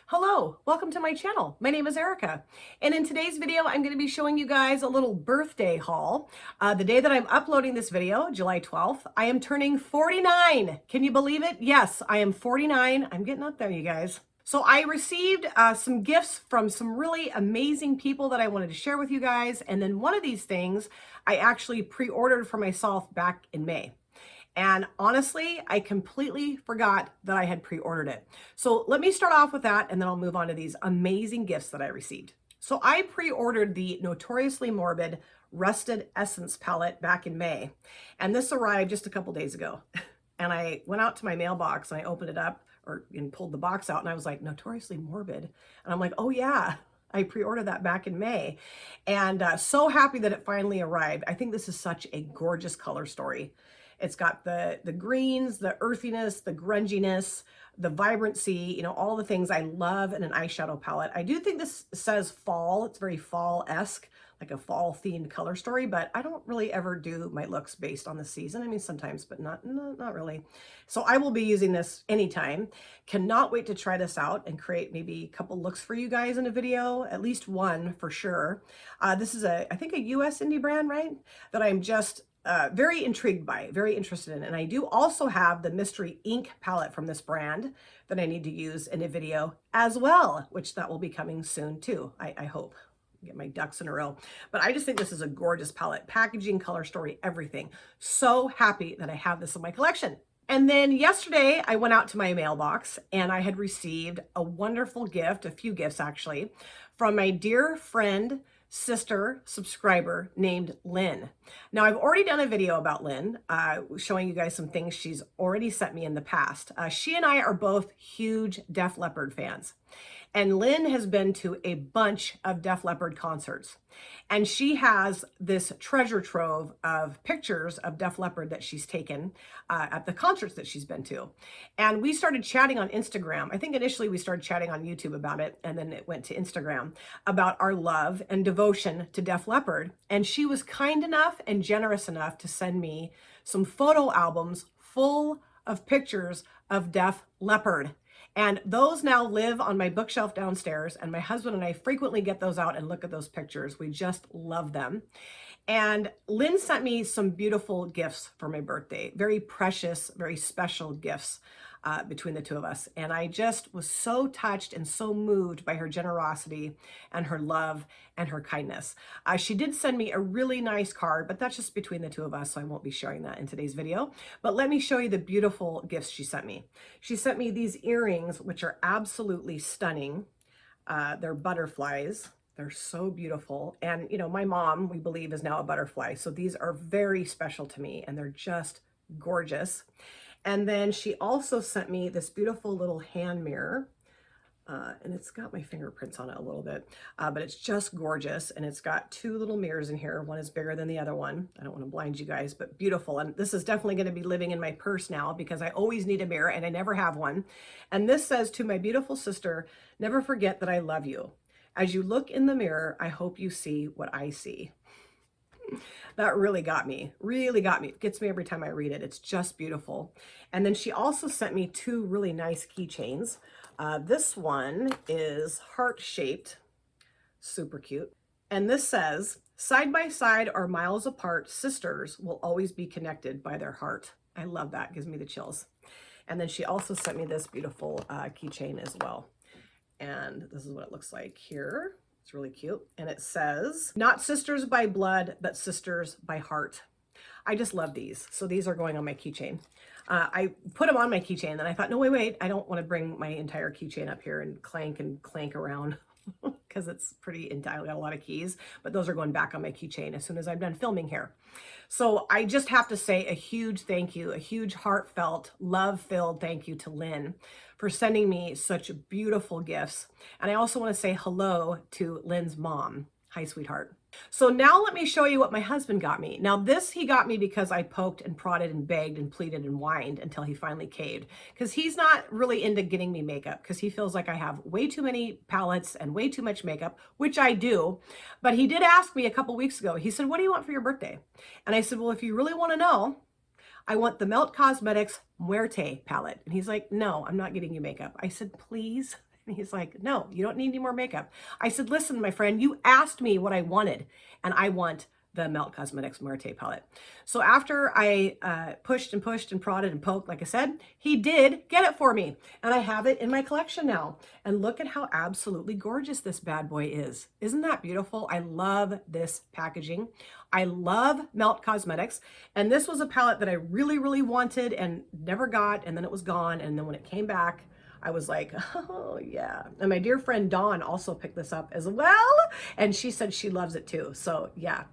Hello, welcome to my channel. My name is Erica, and in today's video I'm going to be showing you guys a little birthday haul. The day that I'm uploading this video, July 12th, I am turning 49. Can you believe it? Yes, I am 49. I'm getting up there, you guys. So I received some gifts from some really amazing people that I wanted to share with you guys, and then one of these things I actually pre-ordered for myself back in May. And honestly, I completely forgot that I had pre-ordered it. So let me start off with that, and then I'll move on to these amazing gifts that I received. So I pre-ordered the Notoriously Morbid Rusted Essence palette back in May. And this arrived just a couple days ago. And I went out to my mailbox and I opened it up and pulled the box out, and I was like, Notoriously Morbid. And I'm like, oh yeah, I pre-ordered that back in May. And so happy that it finally arrived. I think this is such a gorgeous color story. It's got the greens, the earthiness, the grunginess, the vibrancy, you know, all the things I love in an eyeshadow palette. I do think this says fall. It's very fall-esque, like a fall-themed color story, but I don't really ever do my looks based on the season. I mean, sometimes, but not really. So I will be using this anytime. Cannot wait to try this out and create maybe a couple looks for you guys in a video, at least one for sure. This is I think a US indie brand, right? That I'm just very intrigued by, very interested in. And I do also have the Mystery Ink palette from this brand that I need to use in a video as well, which that will be coming soon too, I hope. Get my ducks in a row. But I just think this is a gorgeous palette. Packaging, color story, everything. So happy that I have this in my collection. And then yesterday I went out to my mailbox and I had received a wonderful gift, a few gifts actually, from my dear friend, sister, subscriber named Lynn. Now I've already done a video about Lynn, showing you guys some things she's already sent me in the past. She and I are both huge Def Leppard fans. And Lynn has been to a bunch of Def Leppard concerts. And she has this treasure trove of pictures of Def Leppard that she's taken at the concerts that she's been to. And we started chatting on Instagram. I think initially we started chatting on YouTube about it, and then it went to Instagram about our love and devotion to Def Leppard. And she was kind enough and generous enough to send me some photo albums full of pictures of Def Leppard. And those now live on my bookshelf downstairs, and my husband and I frequently get those out and look at those pictures. We just love them. And Lynn sent me some beautiful gifts for my birthday, very precious, very special gifts between the two of us. And I just was so touched and so moved by her generosity and her love and her kindness. She did send me a really nice card, but that's just between the two of us, so I won't be sharing that in today's video. But let me show you the beautiful gifts she sent me. She sent me these earrings, which are absolutely stunning. They're butterflies. They're so beautiful. And, you know, my mom, we believe, is now a butterfly. So these are very special to me, and they're just gorgeous. And then she also sent me this beautiful little hand mirror. And it's got my fingerprints on it a little bit, but it's just gorgeous. And it's got two little mirrors in here. One is bigger than the other one. I don't want to blind you guys, but beautiful. And this is definitely going to be living in my purse now because I always need a mirror and I never have one. And this says, to my beautiful sister, never forget that I love you. As you look in the mirror, I hope you see what I see. That really got me, It gets me every time I read it. It's just beautiful. And then she also sent me two really nice keychains. This one is heart-shaped, super cute. And this says, side by side or miles apart, sisters will always be connected by their heart. I love that, gives me the chills. And then she also sent me this beautiful keychain as well. And this is what it looks like here. It's really cute. And it says, not sisters by blood, but sisters by heart. I just love these. So these are going on my keychain. I put them on my keychain, and then I thought, no, wait, I don't want to bring my entire keychain up here and clank around because it's pretty entitled, got a lot of keys, but those are going back on my keychain as soon as I'm done filming here. So I just have to say a huge thank you, a huge heartfelt, love-filled thank you to Lynn for sending me such beautiful gifts. And I also want to say hello to Lynn's mom. Hi, sweetheart. So now let me show you what my husband got me. Now this he got me because I poked and prodded and begged and pleaded and whined until he finally caved. Because he's not really into getting me makeup because he feels like I have way too many palettes and way too much makeup, which I do. But he did ask me a couple weeks ago, he said, what do you want for your birthday? And I said, well, if you really want to know, I want the Melt Cosmetics Muerte palette. And he's like, no, I'm not getting you makeup. I said, please. And he's like, no, you don't need any more makeup. I said, listen, my friend, you asked me what I wanted, and I want the Melt Cosmetics Muerte palette. So after I pushed and pushed and prodded and poked, like I said, he did get it for me. And I have it in my collection now. And look at how absolutely gorgeous this bad boy is. Isn't that beautiful? I love this packaging. I love Melt Cosmetics. And this was a palette that I really, really wanted and never got. And then it was gone. And then when it came back, I was like, oh yeah. And my dear friend Dawn also picked this up as well. And she said she loves it too. So yeah,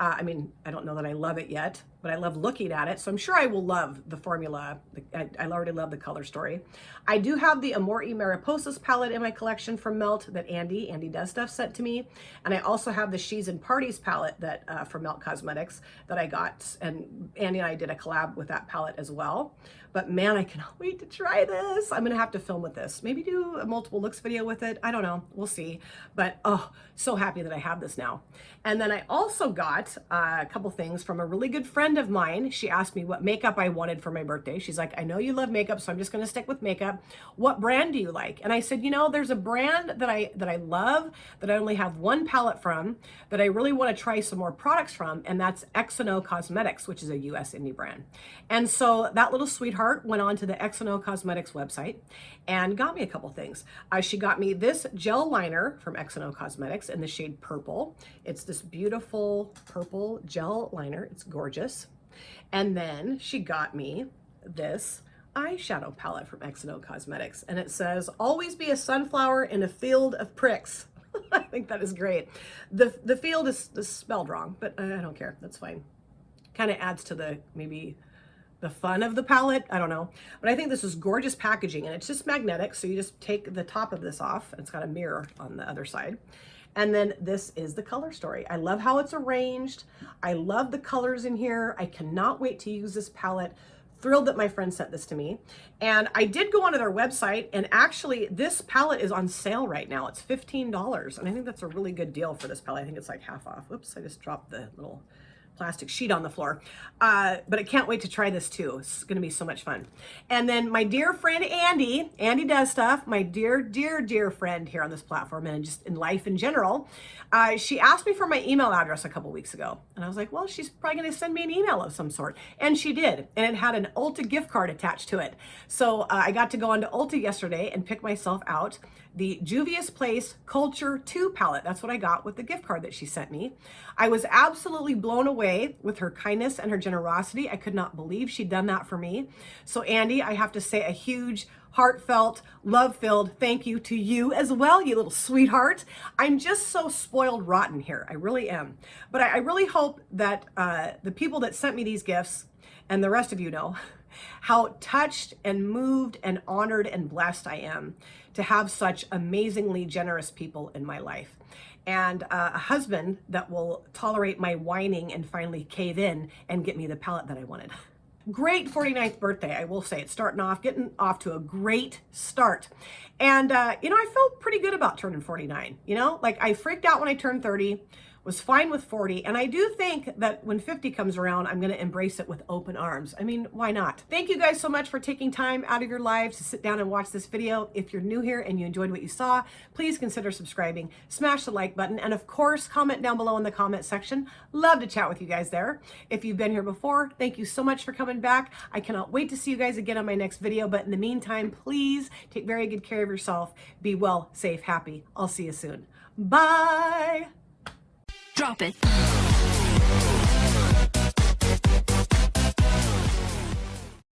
I mean, I don't know that I love it yet, but I love looking at it. So I'm sure I will love the formula. I already love the color story. I do have the Amore y Mariposas palette in my collection from Melt that Andy Does Stuff sent to me. And I also have the She's in Parties palette that from Melt Cosmetics that I got. And Andy and I did a collab with that palette as well. But man, I cannot wait to try this. I'm gonna have to film with this. Maybe do a multiple looks video with it. I don't know, we'll see. But oh, so happy that I have this now. And then I also got a couple things from a really good friend of mine. She asked me what makeup I wanted for my birthday. She's like, I know you love makeup, so I'm just gonna stick with makeup. What brand do you like? And I said, you know, there's a brand that I love, that I only have one palette from, that I really wanna try some more products from, and that's Exono Cosmetics, which is a US indie brand. And so that little sweetheart went on to the Exono Cosmetics website and got me a couple things. She got me this gel liner from Exono Cosmetics in the shade Purple. It's this beautiful purple gel liner. It's gorgeous. And then she got me this eyeshadow palette from Exono Cosmetics. And it says, always be a sunflower in a field of pricks. I think that is great. The field is spelled wrong, but I don't care. That's fine. Kind of adds to the maybe the fun of the palette. I don't know. But I think this is gorgeous packaging, and it's just magnetic. So you just take the top of this off, and it's got a mirror on the other side. And then this is the color story. I love how it's arranged. I love the colors in here. I cannot wait to use this palette. Thrilled that my friend sent this to me. And I did go onto their website, and actually this palette is on sale right now. It's $15. And I think that's a really good deal for this palette. I think it's like half off. Oops, I just dropped the little plastic sheet on the floor. But I can't wait to try this too. It's gonna be so much fun. And then my dear friend Andy Does Stuff, my dear, dear, dear friend here on this platform and just in life in general, she asked me for my email address a couple weeks ago. And I was like, well, she's probably gonna send me an email of some sort. And she did, and it had an Ulta gift card attached to it. So I got to go onto Ulta yesterday and pick myself out the Juvia's Place Culture 2 palette. That's what I got with the gift card that she sent me. I was absolutely blown away with her kindness and her generosity. I could not believe she'd done that for me. So Andy, I have to say a huge, heartfelt, love-filled thank you to you as well, you little sweetheart. I'm just so spoiled rotten here. I really am. But I really hope that the people that sent me these gifts, and the rest of you know, how touched and moved and honored and blessed I am to have such amazingly generous people in my life. And a husband that will tolerate my whining and finally cave in and get me the palette that I wanted. Great 49th birthday, I will say. It's getting off to a great start. And, you know, I felt pretty good about turning 49. You know, like I freaked out when I turned 30, was fine with 40. And I do think that when 50 comes around, I'm going to embrace it with open arms. I mean, why not? Thank you guys so much for taking time out of your lives to sit down and watch this video. If you're new here and you enjoyed what you saw, please consider subscribing, smash the like button, and of course, comment down below in the comment section. Love to chat with you guys there. If you've been here before, thank you so much for coming back. I cannot wait to see you guys again on my next video. But in the meantime, please take very good care of yourself. Be well, safe, happy. I'll see you soon. Bye. Drop it.